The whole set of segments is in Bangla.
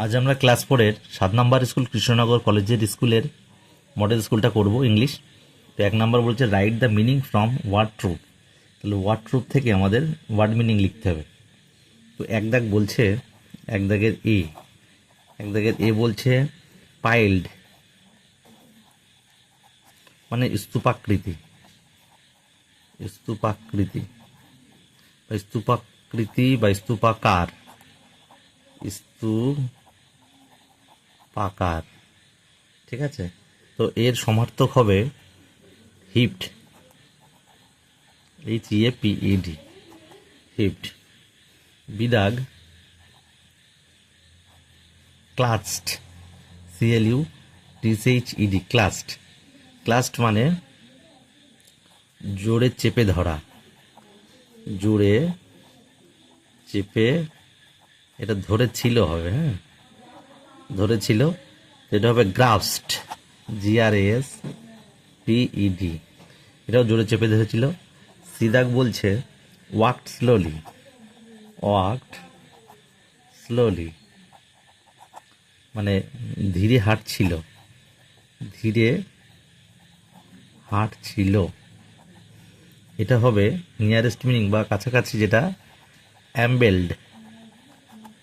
আজ আমরা ক্লাস 4-এর 7 নম্বর স্কুল কৃষ্ণনগর কলেজের স্কুলের মডেল স্কুলটা করব ইংলিশ। তো 1 নম্বর বলছে write the meaning from word truth. তাহলে ওয়ার্ড ট্রুথ থেকে আমাদের ওয়ার্ড মিনিং লিখতে হবে। তো এক দাগ বলছে, এক দাগের এ বলছে পাইল্ড মানে স্তূপাকৃতি, স্তূপাকৃতি বা স্তূপাকৃতি বা স্তূপাকার, স্তূপাকার। ঠিক আছে, তো এর সমার্থক হবে হিপড, HEAPED, হিপড। বিদাগ ক্লাস্ট, CLUTCHED, ক্লাস্ট। ক্লাস্ট মানে জোরে চেপে ধরা, জোরে চেপে, এটা ধরেছিল হবে, হ্যাঁ ধরেছিল, এটা হবে গ্রাস্পড, GRASPED, এটাও জোরে চেপে ধরেছিল। সিদাক বলছে ওয়াকড স্লোলি, ওয়াকড স্লোলি মানে ধীরে হাঁটছিল, ধীরে হাঁটছিল। এটা হবে নিয়ারেস্ট মিনিং বা কাছাকাছি, যেটা অ্যাম্বেলড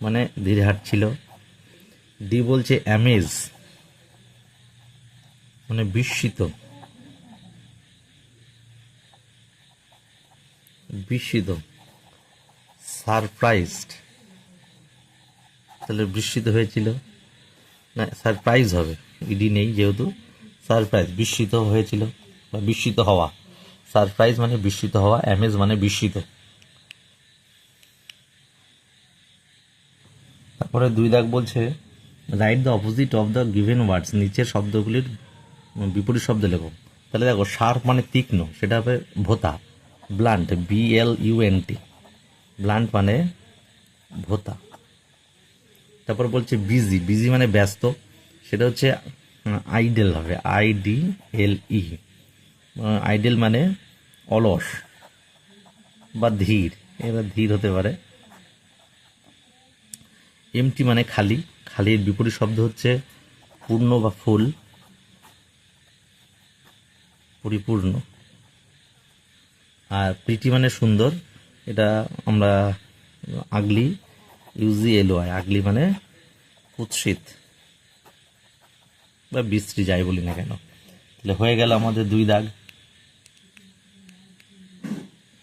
মানে ধীরে হাঁটছিল। ডি বলছে অ্যামেজ মানে বিস্মিত, বিস্মিত। সারপ্রাইজড, তাহলে বিস্মিত হয়েছিল না, সারপ্রাইজ হবে, ইডি নেই যেহেতু, সারপ্রাইজ বিস্মিত হয়েছিল বা বিস্মিত হওয়া। সারপ্রাইজ মানে বিস্মিত হওয়া, অ্যামেজ মানে বিস্মিত। তারপরে 2 দাগ বলছে write the opposite of the given words, নিচের শব্দগুলির বিপরীত শব্দ লেখো। তাহলে দেখো, শার্প মানে তীক্ষ্ণ, সেটা হবে ভোতা, ব্লান্ট, BLUNT, ব্লান্ট মানে ভোতা। তারপর বলছে বিজি, বিজি মানে ব্যস্ত, সেটা হচ্ছে আইডেল হবে, IDLE, আইডেল মানে অলস বা ধীর, এবার ধীর হতে পারে। এমটি মানে খালি, খালির বিপরীত শব্দ হচ্ছে পূর্ণ বা ফুল, পরিপূর্ণ। আর প্রিটি মানে সুন্দর, এটা আমরা আগলি, UGLY, আগলি মানে কুৎসিত বা বিশ্রী, যাই বলি না কেন। তাহলে হয়ে গেল আমাদের 2 দাগ।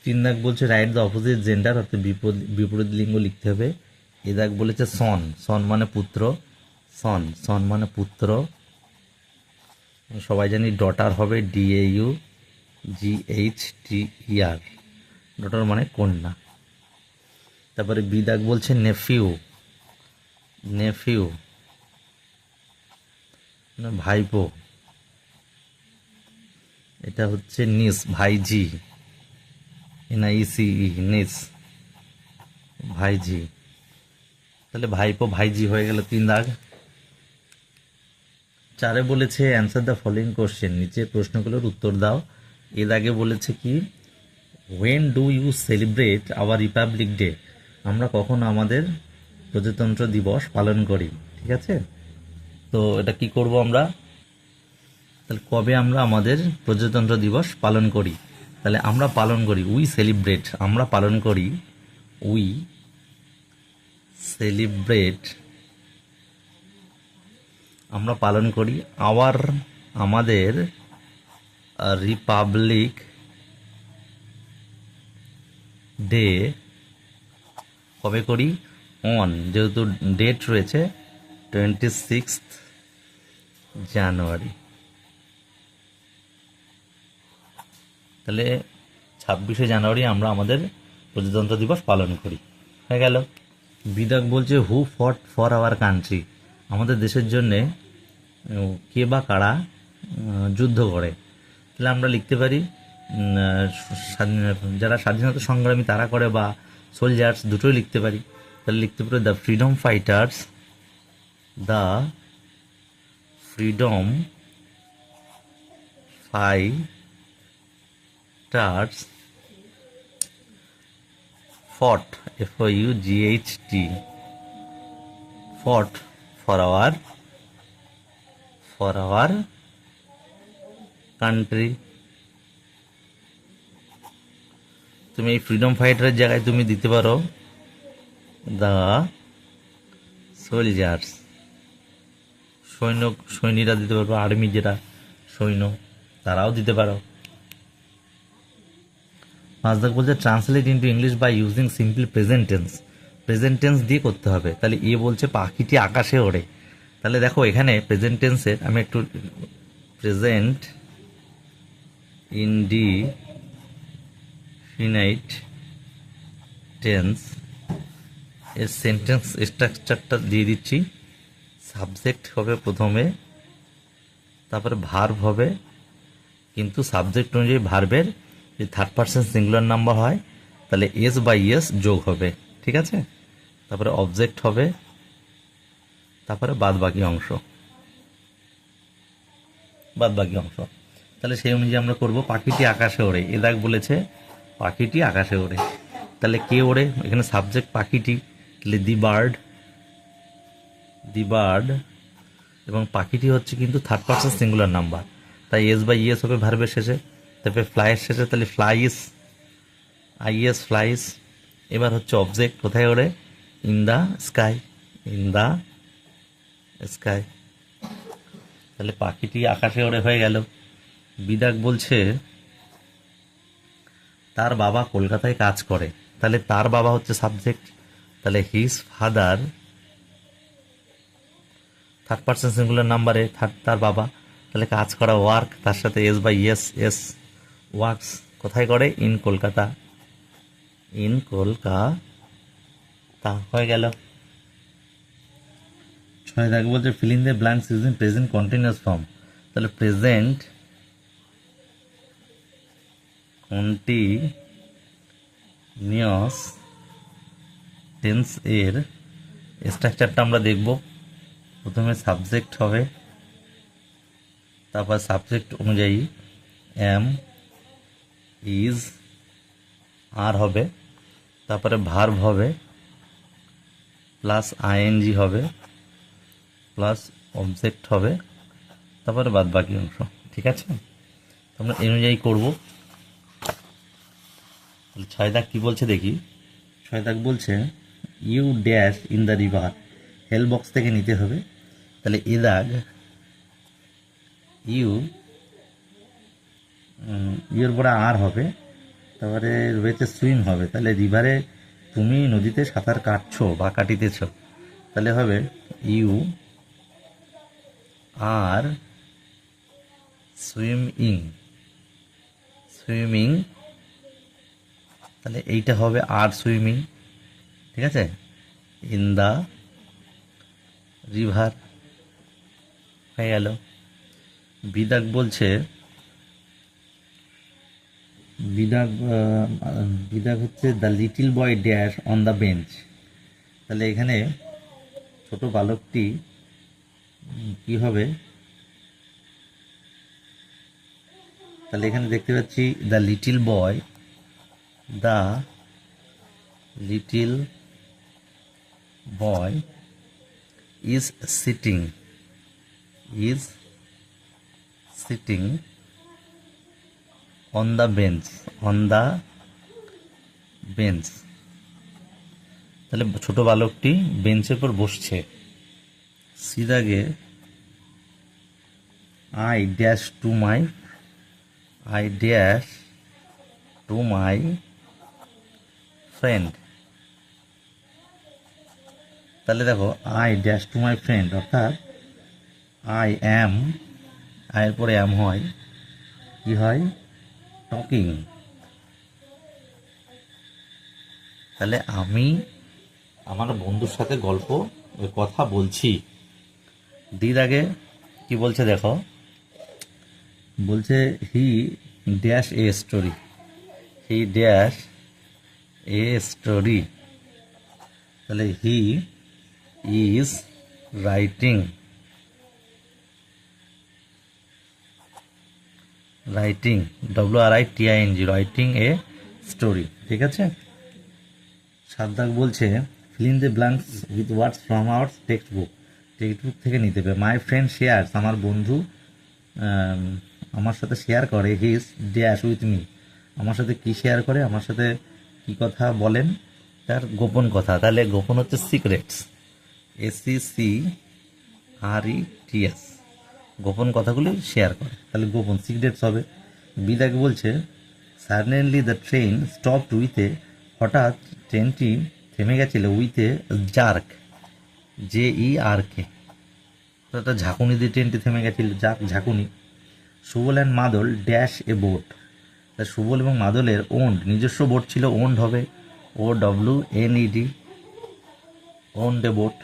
3 দাগ বলছে রাইট দ্য অপোজিট জেন্ডার, অর্থাৎ বিপরীত লিঙ্গ লিখতে হবে। এ দাগ বলেছে সন, সন মানে পুত্র, সন, সন মানে পুত্র। সবাই জানি ডটার হবে DAUGHTER, ডটার মানে কন্যা। তারপরে বি দাগ বলছে নেফিউ, নেফিউ ভাইপো, এটা হচ্ছে নিস, ভাইজি, NICE, নিস, ভাইজি। তাহলে ভাইপো ভাইজি হয়ে গেল 3 দাগ। 4 বলেছে অ্যান্সার দ্য ফলোইং কোশ্চেন, নিচে প্রশ্নগুলোর উত্তর দাও। এর আগে বলেছে কি, when do you celebrate our republic day, আমরা কখন আমাদের প্রজাতন্ত্র দিবস পালন করি। ঠিক আছে, তো এটা কি করব আমরা, তাহলে কবে আমরা আমাদের প্রজাতন্ত্র দিবস পালন করি, তাহলে আমরা পালন করি, উই সেলিব্রেট, আমরা পালন করি, উই সেলিব্রেট, আমরা পালন করি আওয়ার, আমাদের রিপাবলিক ডে, কবে করি, অন, যেহেতু ডেট রয়েছে 26 জানুয়ারি, তাহলে 26শে জানুয়ারি আমরা আমাদের প্রজাতন্ত্র দিবস পালন করি। হয়ে গেল। বিদাক বলছে হু ফট ফর আওয়ার কান্ট্রি, আমাদের দেশের জন্যে কে বা কারা যুদ্ধ করে। তাহলে আমরা লিখতে পারি যারা স্বাধীনতা সংগ্রামী তারা করে, বা সোলজার্স, দুটোই লিখতে পারি। তাহলে লিখতে পারি the freedom fighters, the freedom fighters ফট, FOUGHT, fought for our country. তুমি এই ফ্রিডম ফাইটারের জায়গায় তুমি দিতে পারো দ্য সোলজার্স, সৈন্যরা দিতে পারো, আর্মি যেটা সৈন্য তারাও দিতে পারো। পাঁচ দাগ বলছে translate into English by using simple present tense. Present tense দিয়ে করতে হবে। তাহলে এ বলছে পাখিটি আকাশে ওড়ে। তাহলে দেখো এখানে প্রেজেন্ট টেন্সের আমি একটু প্রেজেন্ট ইনডিফিনাইট টেন্স এর সেন্টেন্স স্ট্রাকচারটা দিয়ে দিচ্ছি। সাবজেক্ট হবে প্রথমে, তারপরে ভার্ব হবে, কিন্তু সাবজেক্ট অনুযায়ী ভার্বের যদি থার্ড পারসন সিঙ্গুলার নাম্বার হয় তাহলে এস বাই এস যোগ হবে, ঠিক আছে। তারপরে অবজেক্ট হবে, তারপরে বাদ বাকি অংশ। তাহলে সেই অনুযায়ী আমরা করব। পাখিটি আকাশে ওড়ে, এ দাগ বলেছে পাখিটি আকাশে ওড়ে। তাহলে কে ওড়ে? এখানে সাবজেক্ট পাখিটি, তাহলে দি বার্ড, এবং পাখিটি হচ্ছে কিন্তু থার্ড পারসন সিঙ্গুলার নাম্বার, তাই এস বাই ইএস হবে ভার্বের শেষে। তারপরে ফ্লাইয়ের শেষে তাহলে ফ্লাইস। এবার হচ্ছে অবজেক্ট, কোথায় ওড়ে? In the sky. তাহলে পাখিটি আকাশে ওড়ে হয়ে গেল। বিদাগ বলছে তার বাবা কলকাতায় কাজ করে। তাহলে তার বাবা হচ্ছে সাবজেক্ট, তাহলে his father, third person singular নাম্বারে তার বাবা, তাহলে কাজ করা ওয়ার্ক, তার সাথে এস বাই এস ওয়ার্কস, কোথায় করে? ইন কলকাতা হয়ে গেল। 6 দাগ বলছে fill in the blanks using present continuous form. তাহলে প্রেজেন্ট কন্টিনিউয়াস টেন্স এর স্ট্রাকচারটা আমরা দেখব। প্রথমে সাবজেক্ট হবে, তারপর সাবজেক্ট অনুযায়ী এম, ইজ, আর হবে, তারপরে ভার্ব হবে, প্লাস আইএনজি হবে, প্লাস অবজেক্ট হবে, তারপরে বাদ বাকি অংশ, ঠিক আছে। আমরা এই অনুযায়ী করবো। তাহলে 6 দাগ কী বলছে দেখি। 6 দাগ বলছে you dash in the river, help box থেকে নিতে হবে। তাহলে এ দাগ ইউর পরে আর হবে, তারপরে রয়েছে সুইম হবে। তাহলে রিভারে তুমি নদীতে সাঁতার কাটছো বা কাটিতেছ, তাহলে হবে ইউ আর সুইমিং। তাহলে এইটা হবে আর সুইমিং, ঠিক আছে, ইন দ্য রিভার হয়ে গেল। বিদাগ বলছে বিদাগ হচ্ছে the little boy dash on the bench. তাহলে এখানে ছোট বালকটি কি হবে? তাহলে এখানে দেখতে পাচ্ছি the little boy is sitting on the bench, তাহলে ছোট বালকটি বেঞ্চের উপর বসছে। সিদাগে I dash to my friend। তাহলে দেখো I dash to my friend, অর্থাৎ I am, এর পরে am হয়, কি হয়? টকিং। তাহলে আমি আমার বন্ধুর সাথে কথা বলছি। দির আগে কি বলছে দেখো, বলছে হি ড্যাশ এ স্টোরি, তাহলে he is writing WRITING, writing a story, ঠিক আছে। 7 দাগ বলছে fill in the blanks with words from our text book. Text book থেকে নিতে হবে। মাই ফ্রেন্ড শেয়ার্স, আমার বন্ধু আমার সাথে শেয়ার করে হিজ ড্যাশ উইথ মি, আমার সাথে কি শেয়ার করে, আমার সাথে কি কথা বলেন, তার গোপন কথা। তাহলে গোপন হচ্ছে সিক্রেটস, SECRETS, গোপন কথাগুলি শেয়ার করে, তাহলে গোপন সিক্রেটস হবে। বিদাকে বলছে suddenly the train stopped with a, হঠাৎ ট্রেনটি থেমে গেছিল, উইথ এ জার্ক, JERK, একটা ঝাঁকুনি দিয়ে ট্রেনটি থেমে গেছিল, ঝাঁকুনি। Subal and Madal dash a boat, তা সুবল এবং মাদলের ওন্ড, নিজস্ব বোট ছিল, ওন্ড হবে OWNED, owned a boat.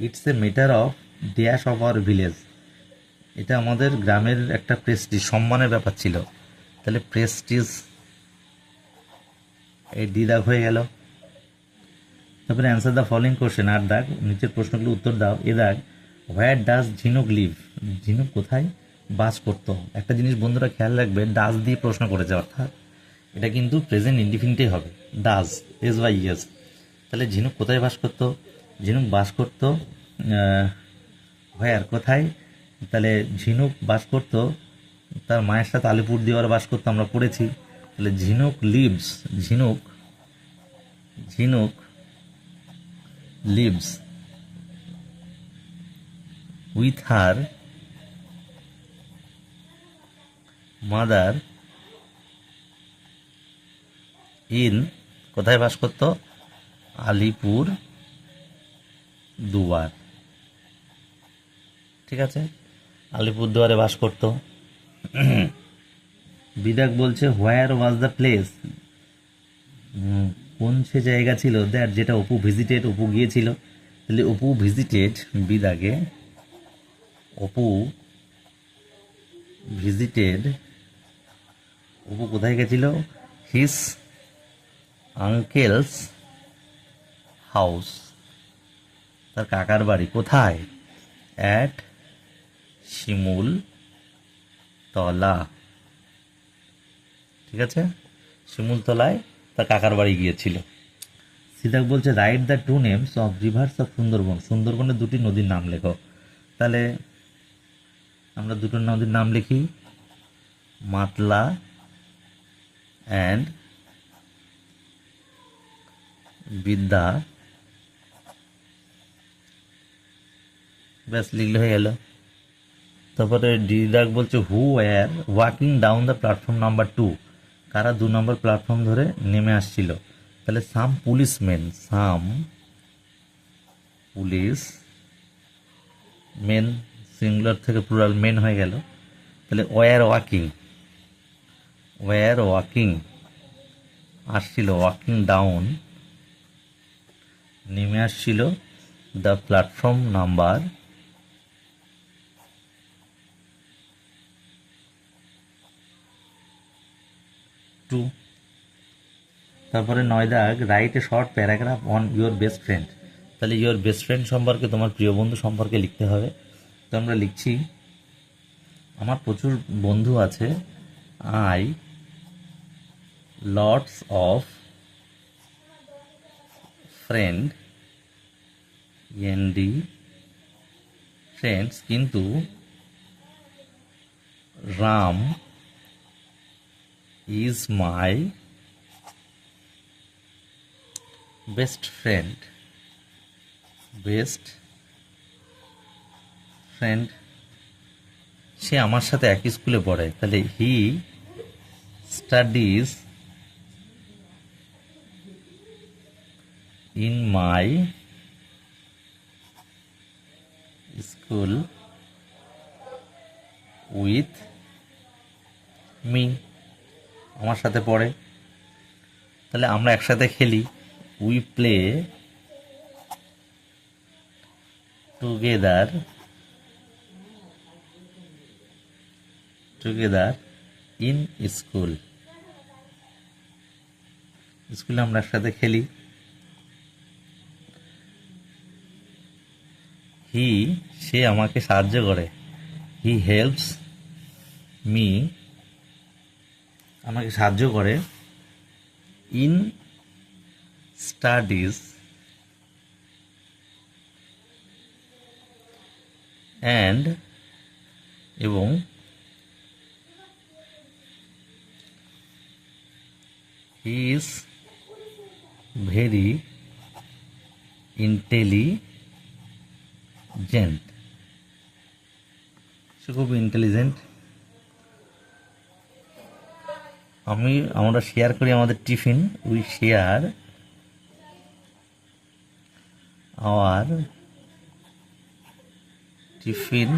It's a matter of dash of our village, এটা আমাদের গ্রামের একটা প্রেস্টিজ, সম্মানের ব্যাপার ছিল, তাহলে প্রেস্টিজ, এই ডি দাগ হয়ে গেল। তারপরে অ্যান্সার দ্য ফলোইং কোশ্চেন, আর দাগ, নিচের প্রশ্নগুলো উত্তর দাও। এ দাগ, হোয়ার ডাজ ঝিনুক লিভ, ঝিনুক কোথায় বাস করতো। একটা জিনিস বন্ধুরা খেয়াল রাখবে, ডাজ দিয়ে প্রশ্ন করেছে, অর্থাৎ এটা কিন্তু প্রেজেন্ট ইনডিফিনিটেই হবে, ডাজ, SYES। তাহলে ঝিনুক কোথায় বাস করতো, ঝিনুক বাস করতো হোয়ার, কোথায়, তাহলে ঝিনুক বাস করতো তার মায়ের সাথে আলিপুর দিওয়ার বাস করতো, আমরা পড়েছি। তাহলে ঝিনুক লিভস, ঝিনুক lives with her mother in, কোথায় বাস করতো, আলিপুর দুয়ার, ঠিক আছে, আলিপুর দুয়ারে বাস করতো। বিদাক বলছে হোয়ার ওয়াজ দ্য প্লেস, কোন সে জায়গা ছিল, দ্যাট, যেটা অপু ভিজিটেড, অপু গিয়েছিল। তাহলে অপু ভিজিটেড, বিদাগে অপু ভিজিটেড, অপু কোথায় গেছিল, হিস আঙ্কেলস হাউস, তার কাকার বাড়ি, কোথায়, অ্যাট শিমুল তলা, ঠিক আছে, শিমুলতলায় তার কাকার বাড়ি গিয়েছিল। সিদাক বলছে write the two names of rivers of Sundarban, সুন্দরবনের দুটি নদীর নাম লেখো। তাহলে আমরা দুটো নদীর নাম লিখি, মাতলা অ্যান্ড বিদ্যা, ব্যাস লিখলে হয়ে গেল। তারপরে ডিদাক বলছে who were walking down the platform number 2, কারা 2 নম্বর প্ল্যাটফর্ম ধরে নেমে আসছিল। তাহলে সাম পুলিশমেন, সাম পুলিশ মেন, সিঙ্গুলার থেকে প্লুরাল মেন হয়ে গেল। তাহলে ওয়ার ওয়াকিং আসছিল, ওয়াকিং ডাউন নেমে আসছিল, দ্য প্ল্যাটফর্ম নাম্বার 2। তারপরে 9 দাগ, write a short paragraph on your best friend, তাহলে ইউর বেস্ট ফ্রেন্ড সম্পর্কে, তোমার প্রিয় বন্ধু সম্পর্কে লিখতে হবে। তো আমরা লিখছি, আমার প্রচুর বন্ধু আছে, I lots of friend, ND friends, কিন্তু Ram is my best friend, সে আমার সাথে একই স্কুলে পড়ে। তাহলে he studies in my school with me, আমার সাথে পড়ে। তাহলে আমরা একসাথে খেলি, we play together in school, স্কুলে আমরা একসাথে খেলি। হি, সে আমাকে সাহায্য করে, হি হেল্পস মি, আমাকে সাহায্য করে, ইন স্টাডিজ অ্যান্ড এবং হি ইজ ভেরি ইন্টেলিজেন্ট, সে খুব ইন্টেলিজেন্ট। আমরা শেয়ার করি আমাদের tiffin, we share our tiffin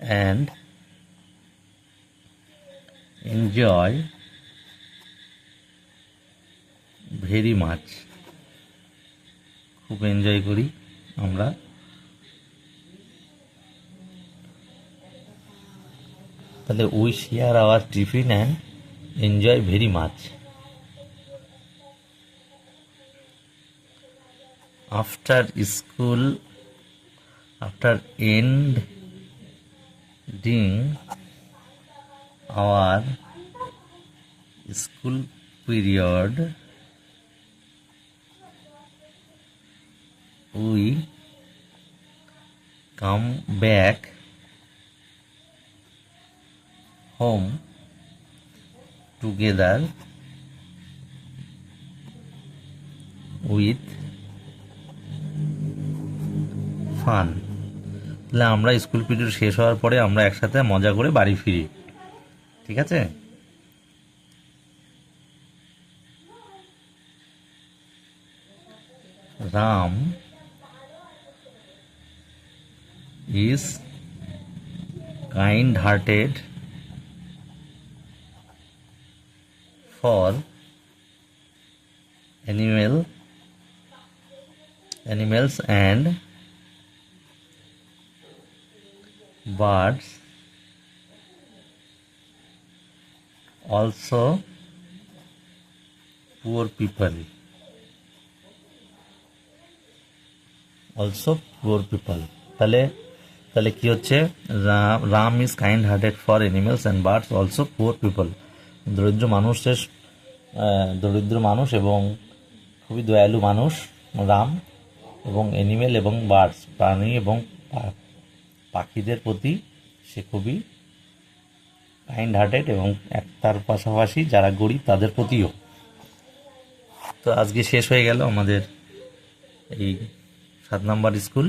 and enjoy very much, খুব এনজয় করি আমরা। তাহলে we share our tiffin and enjoy very much. After school, after ending our school period, we come back home together with fun। তাহলে আমরা স্কুল পিরিয়ড শেষ হওয়ার পরে আমরা একসাথে মজা করে বাড়ি ফিরি, ঠিক আছে। Ram is kind-hearted for animals and birds, also poor people, তাহলে কি হচ্ছে, Ram is kind hearted for animals and birds also poor people. দরিদ্র মানুষ এবং খুবই দয়ালু মানুষ রাম, এবং অ্যানিমেল এবং বার্ডস প্রাণী এবং পাখিদের প্রতি সে খুবই কাইন্ড হার্টেড, এবং তার পাশাপাশি যারা গরিব তাদের প্রতিও। তো আজকে শেষ হয়ে গেল আমাদের এই 7 নম্বর স্কুল।